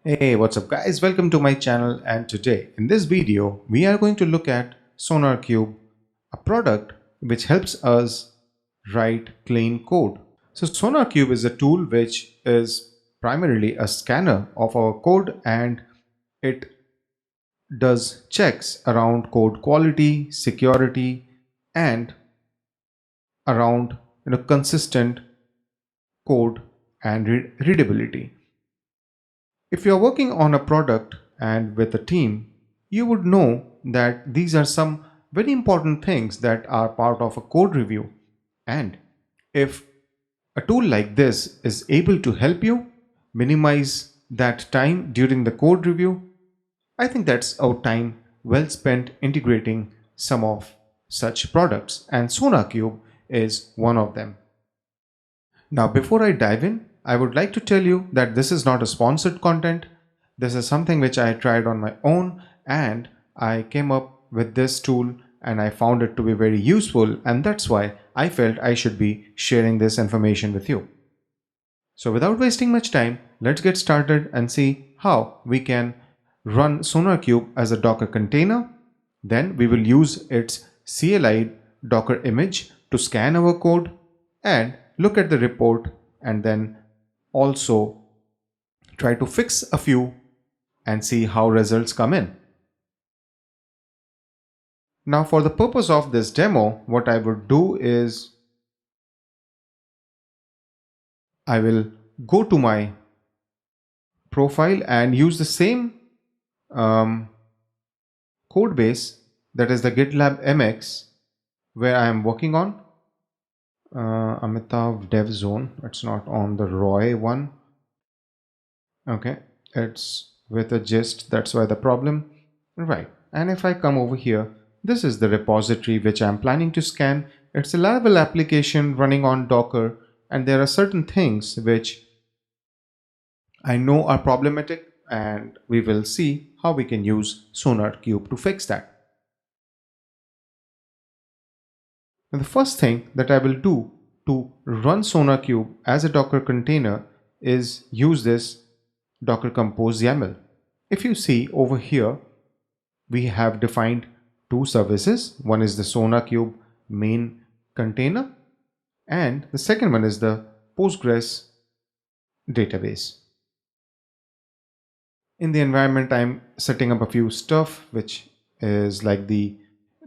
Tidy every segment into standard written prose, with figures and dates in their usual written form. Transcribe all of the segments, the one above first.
Hey, what's up guys? Welcome to my channel, and today in this video we are going to look at Sonarqube, a product which helps us write clean code. So Sonarqube is a tool which is primarily a scanner of our code, and it does checks around code quality, security, and around consistent code and readability. If you're working on a product and with a team, you would know that these are some very important things that are part of a code review. And if a tool like this is able to help you minimize that time during the code review, I think that's our time well spent integrating some of such products, and SonarQube is one of them. Now, before I dive in, I would like to tell you that this is not a sponsored content. This is something which I tried on my own, and I came up with this tool and I found it to be very useful, and that's why I felt I should be sharing this information with you. So without wasting much time, let's get started and see how we can run SonarQube as a Docker container. Then we will use its CLI Docker image to scan our code and look at the report, and then also try to fix a few and see how results come in. Now for the purpose of this demo, what I would do is I will go to my profile and use the same code base, that is the GitlabMx, where I am working on. Amitav Dev Zone, it's not on the Roy one. Okay, it's with a gist, that's why the problem. Right, and if I come over here, this is the repository which I'm planning to scan. It's a Laravel application running on Docker, and there are certain things which I know are problematic, and we will see how we can use SonarQube to fix that. And the first thing that I will do to run SonarQube as a Docker container is use this Docker Compose YAML. If you see over here, we have defined two services. One is the Sonarqube main container, and the second one is the Postgres database. In the environment, I'm setting up a few stuff, which is like the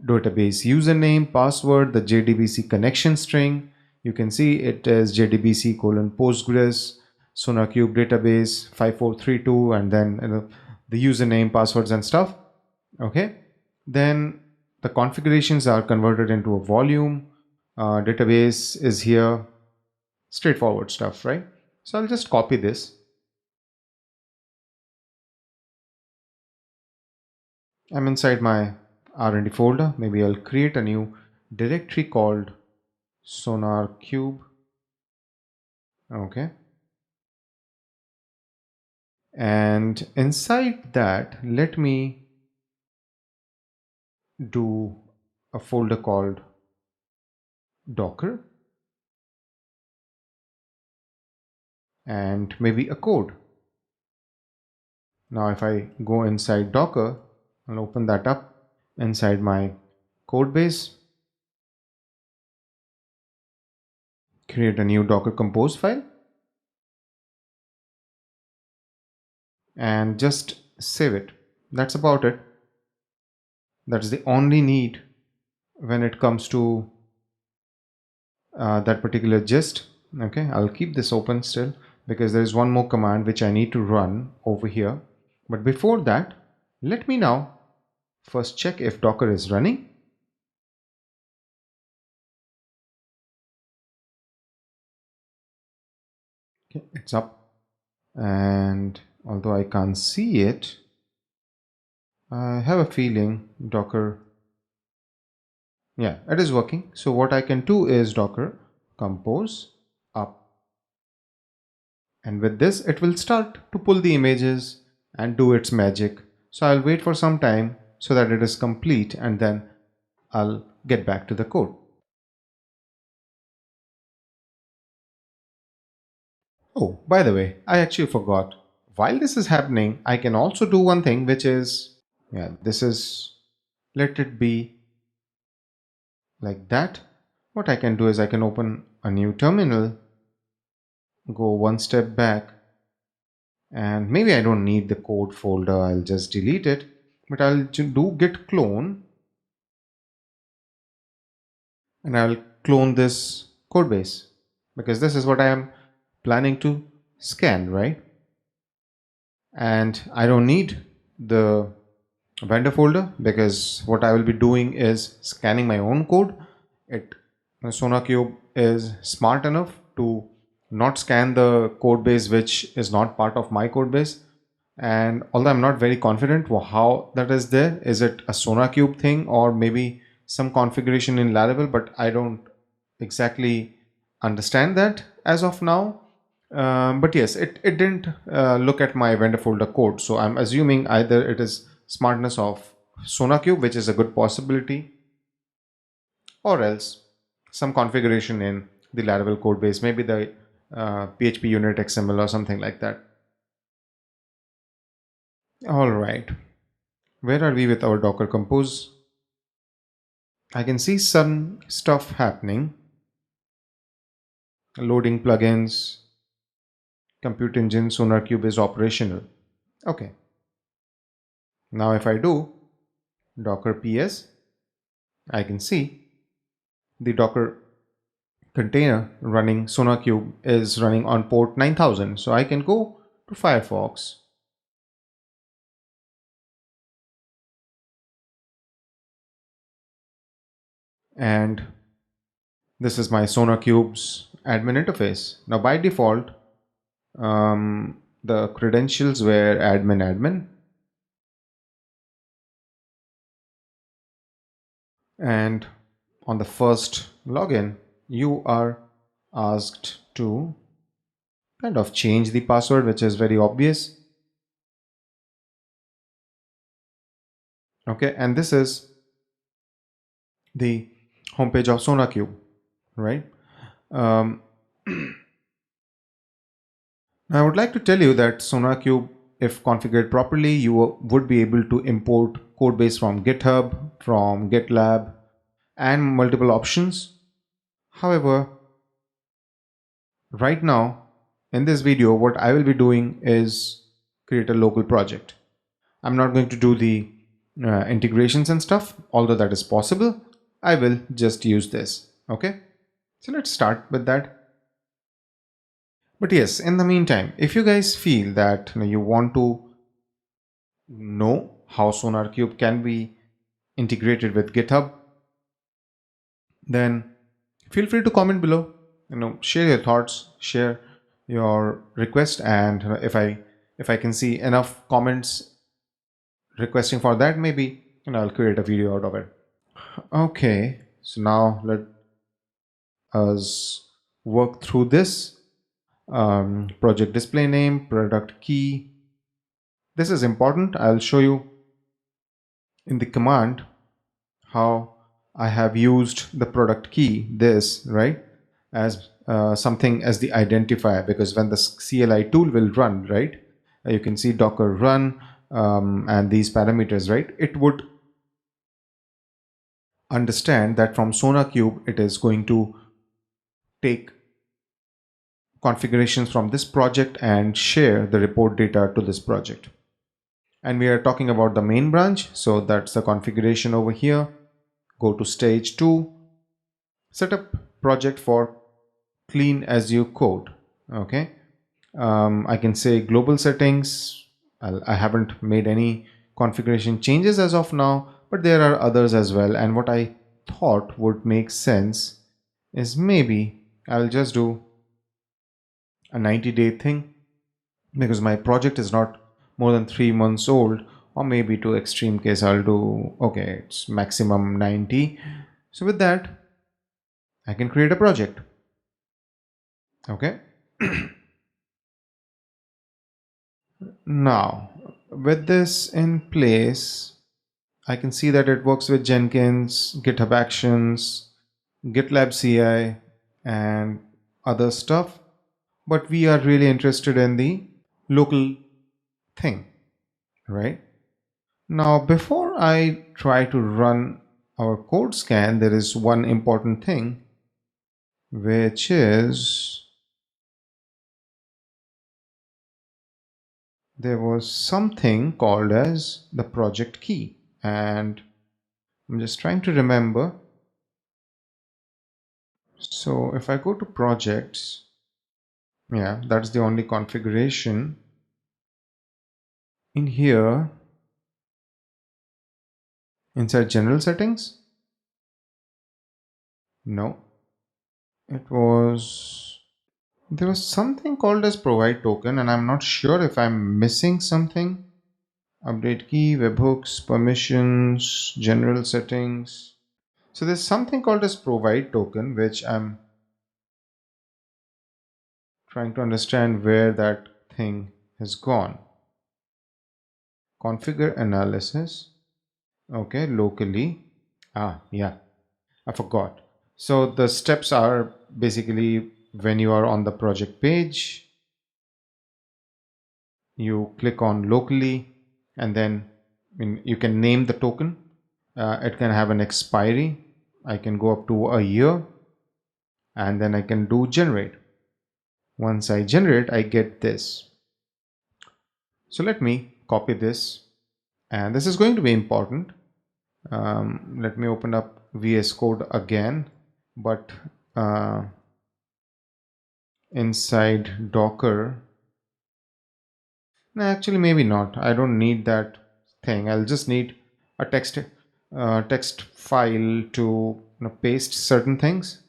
database username, password, the JDBC connection string. You can see it is JDBC :Postgres, Sonarqube database 5432, and then the username, passwords, and stuff. Okay. Then the configurations are converted into a volume. Database is here. Straightforward stuff, right? So I'll just copy this. I'm inside my R&D folder. Maybe I'll create a new directory called Sonarqube. Okay. And inside that, let me do a folder called Docker and maybe a code. Now if I go inside Docker, I'll open that up inside my code base, create a new Docker Compose file, and just save it. That's about it. That's the only need when it comes to that particular gist. Okay, I'll keep this open still because there is one more command which I need to run over here. But before that, let me now first check if Docker is running. Okay, it's up, and although I can't see it, I have a feeling Docker, yeah, it is working. So what I can do is Docker compose up, and with this it will start to pull the images and do its magic. So I'll wait for some time so that it is complete, and then I'll get back to the code. Oh, by the way, I actually forgot while this is happening, I can also do one thing, which is, yeah, this is, let it be like that. What I can do is I can open a new terminal, go one step back, and maybe I don't need the code folder, I'll just delete it, but I'll do git clone, and I'll clone this code base because this is what I am planning to scan, right? And I don't need the vendor folder because what I will be doing is scanning my own code. Sonarqube is smart enough to not scan the code base which is not part of my code base. And although I'm not very confident how that is there, is it a Sonarqube thing or maybe some configuration in Laravel, but I don't exactly understand that as of now. But yes, it didn't look at my vendor folder code. So I'm assuming either it is smartness of Sonarqube, which is a good possibility, or else some configuration in the Laravel code base, maybe the PHP unit XML or something like that. All right, where are we with our Docker Compose? I can see some stuff happening. Loading plugins, compute engine, Sonarqube is operational. Okay. Now if I do Docker PS, I can see the Docker container running Sonarqube is running on port 9000. So I can go to Firefox and this is my Sonarqube's admin interface. Now by default, the credentials were admin, and on the first login, you are asked to kind of change the password, which is very obvious. Okay, and this is the homepage of Sonarqube, right? I would like to tell you that Sonarqube, if configured properly, you would be able to import codebase from GitHub, from GitLab, and multiple options. However, right now in this video, what I will be doing is create a local project. I'm not going to do the integrations and stuff, although that is possible. I will just use this. Okay, so let's start with that. But yes, in the meantime, if you guys feel that you want to know how Sonarqube can be integrated with GitHub, then feel free to comment below. Share your thoughts, share your request, and if I can see enough comments requesting for that, maybe I'll create a video out of it. Okay, so now let us work through this. Project display name, product key. This is important. I'll show you in the command how I have used the product key, this, right, as something as the identifier, because when the CLI tool will run, right, you can see Docker run and these parameters, right, it would understand that from Sonarqube it is going to take configurations from this project and share the report data to this project. And we are talking about the main branch, so that's the configuration over here. Go to stage 2, set up project for clean as you code. Okay, I can say global settings. I haven't made any configuration changes as of now, but there are others as well. And what I thought would make sense is maybe I'll just do a 90-day thing, because my project is not more than 3 months old, or maybe to extreme case I'll do, okay, it's maximum 90. So with that I can create a project. Okay. Now with this in place, I can see that it works with Jenkins, GitHub Actions, GitLab CI, and other stuff. But we are really interested in the local thing, right? Now, before I try to run our code scan, there is one important thing, which is there was something called as the project key. And I'm just trying to remember. So if I go to projects, yeah, that's the only configuration. In here, inside general settings, no, it was, there was something called as provide token, and I'm not sure if I'm missing something. Update key, webhooks, permissions, general settings. So there's something called as provide token, which I'm trying to understand where that thing has gone. Configure analysis. Okay, locally. Yeah, I forgot. So the steps are basically when you are on the project page, you click on locally, and then you can name the token. It can have an expiry. I can go up to a year, and then I can do generate. Once I generate, I get this. So let me copy this, and this is going to be important. Let me open up VS Code again, but inside Docker. No, actually, maybe not. I don't need that thing. I'll just need a text file to paste certain things.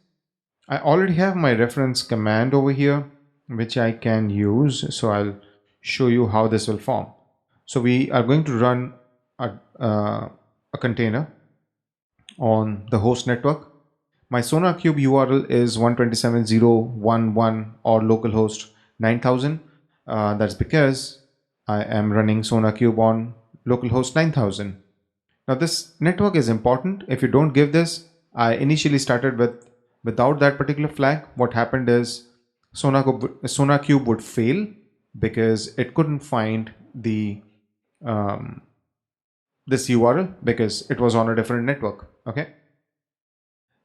I already have my reference command over here, which I can use. So I'll show you how this will form. So we are going to run a container on the host network. My Sonarqube URL is 127.0.1.1 or localhost 9000. That's because I am running Sonarqube on localhost 9000. Now this network is important. If you don't give this, I initially started without that particular flag. What happened is Sonarqube would fail because it couldn't find the this URL because it was on a different network. Okay.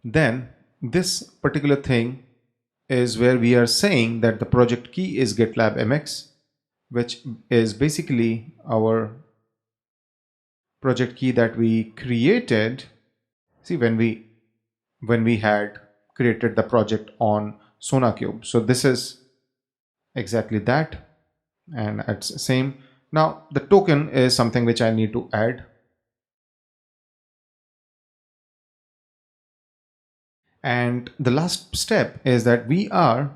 Then this particular thing is where we are saying that the project key is GitlabMx, which is basically our project key that we created. See, when we had created the project on Sonarqube. So this is exactly that, and it's the same. Now the token is something which I need to add. And the last step is that we are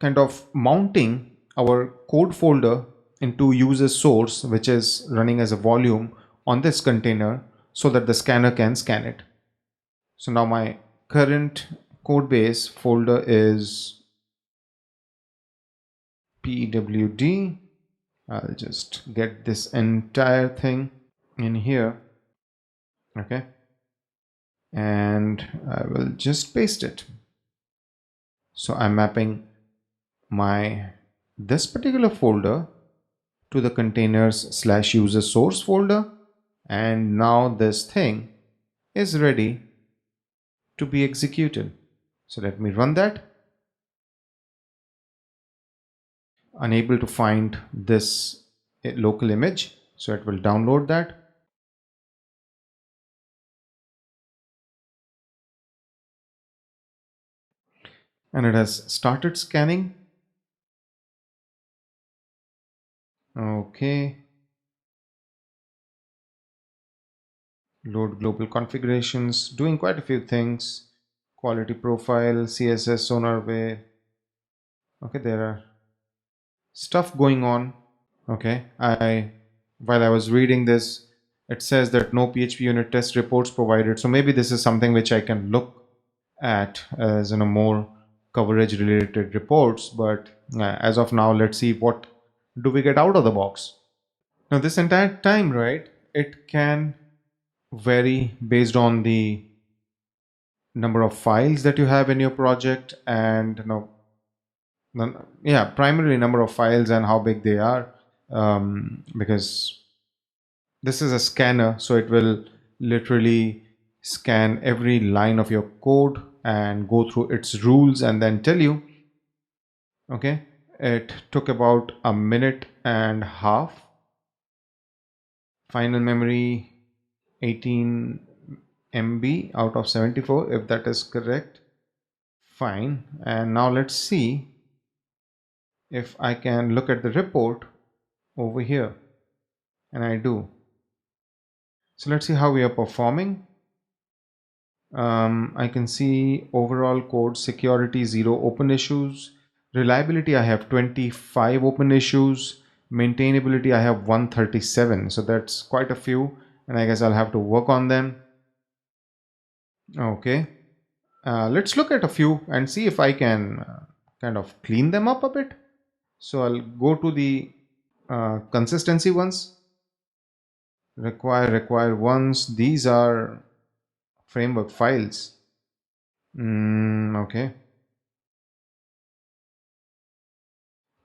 kind of mounting our code folder into user source, which is running as a volume on this container so that the scanner can scan it. So now my current code base folder is pwd. I'll just get this entire thing in here. Okay. And I will just paste it. So I'm mapping this particular folder to the containers/user source folder, and now this thing is ready to be executed. So let me run that. Unable to find this local image, so it will download that. And it has started scanning. Okay. Load global configurations, doing quite a few things. Quality profile, CSS, Sonarway. Okay, there are stuff going on. Okay, while I was reading this, it says that no PHP unit test reports provided. So maybe this is something which I can look at as in a more coverage related reports. But as of now, let's see what do we get out of the box. Now this entire time, right, it can vary based on the number of files that you have in your project and yeah, primarily number of files and how big they are, because this is a scanner, so it will literally scan every line of your code and go through its rules and then tell you. Okay, it took about a minute and a half. Final memory 18 MB out of 74, if that is correct. Fine. And now let's see if I can look at the report over here. And I do. So let's see how we are performing. I can see overall code security 0 open issues. Reliability I have 25 open issues. Maintainability I have 137. So that's quite a few. And I guess I'll have to work on them. Okay. Let's look at a few and see if I can kind of clean them up a bit. So I'll go to the consistency ones. Require ones. These are framework files. Okay.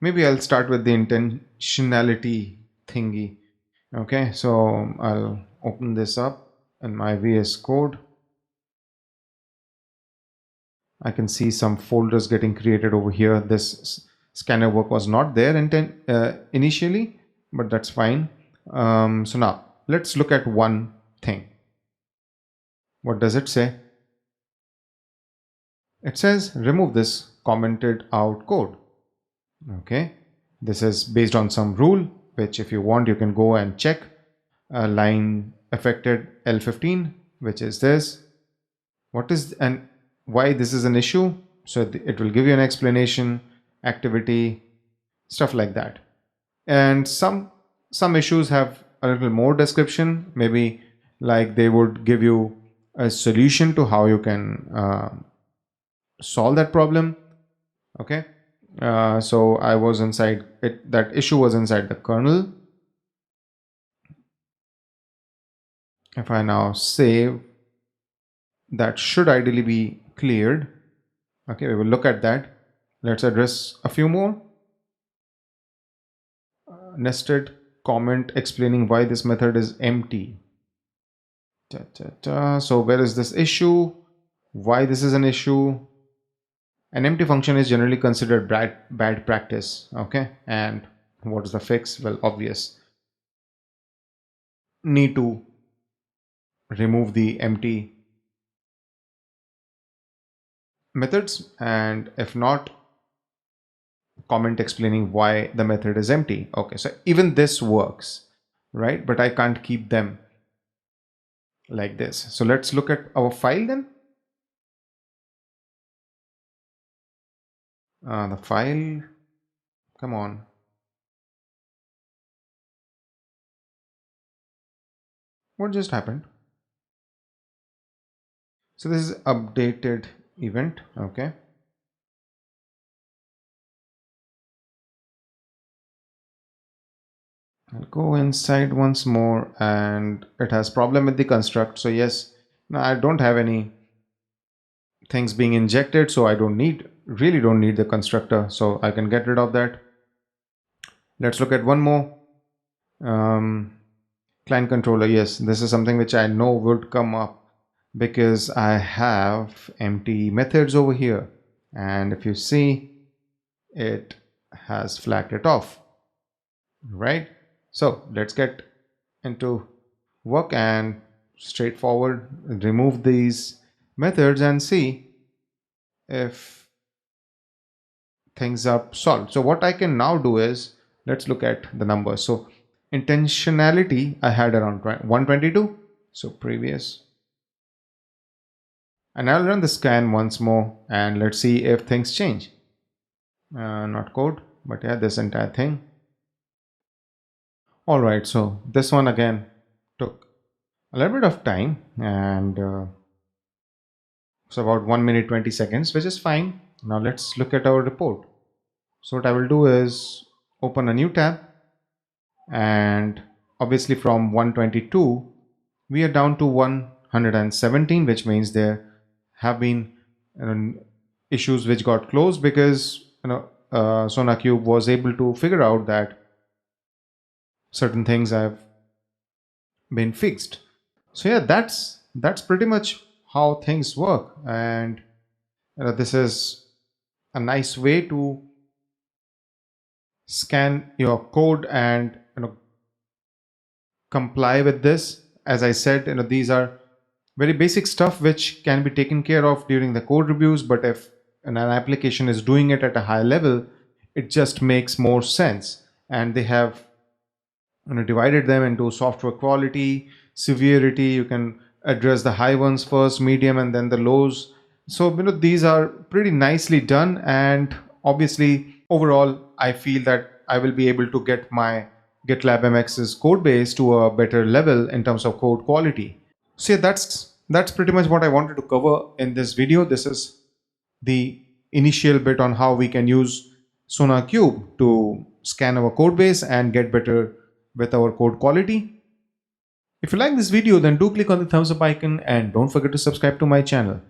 Maybe I'll start with the intentionality thingy. Okay, so I'll open this up in my VS Code. I can see some folders getting created over here. This scanner work was not there initially, but that's fine. So now let's look at one thing. What does it say? It says remove this commented out code. Okay, this is based on some rule, which if you want, you can go and check. Line affected L15, which is this. What is and why this is an issue? So it will give you an explanation, activity, stuff like that. And some issues have a little more description, maybe like they would give you a solution to how you can solve that problem. Okay, so I was inside it, that issue was inside the kernel. If I now save, that should ideally be cleared. Okay, we will look at that. Let's address a few more. Nested comment explaining why this method is empty. So where is this issue? Why this is an issue? An empty function is generally considered bad practice. Okay, and what is the fix? Well, obvious. Need to remove the empty methods, and if not, comment explaining why the method is empty. Okay, so even this works, right? But I can't keep them like this. So let's look at our file then. The file, come on. What just happened? So this is updated event. Okay. I'll go inside once more, and it has problem with the construct. So yes, no, I don't have any things being injected, so I really don't need the constructor, so I can get rid of that. Let's look at one more. Client controller. Yes, this is something which I know would come up because I have empty methods over here, and if you see, it has flagged it off, right? So let's get into work and straightforward remove these methods and see if things are solved. So what I can now do is, let's look at the numbers. So intentionality I had around 122, so previous, and I'll run the scan once more and let's see if things change. Not code, but yeah, this entire thing. All right, so this one again took a little bit of time, and it's about 1 minute 20 seconds, which is fine. Now let's look at our report. So what I will do is open a new tab, and obviously from 122 we are down to 117, which means there have been issues which got closed because Sonarqube was able to figure out that certain things have been fixed. So yeah, that's pretty much how things work, and this is a nice way to scan your code and comply with this. As I said, these are very basic stuff which can be taken care of during the code reviews, but if an application is doing it at a high level, it just makes more sense. And they have divided them into software quality, severity. You can address the high ones first, medium, and then the lows. So these are pretty nicely done, and obviously overall I feel that I will be able to get my GitlabMx's code base to a better level in terms of code quality. So yeah, that's pretty much what I wanted to cover in this video. This is the initial bit on how we can use Sonarqube to scan our code base and get better with our code quality. If you like this video, then do click on the thumbs up icon and don't forget to subscribe to my channel.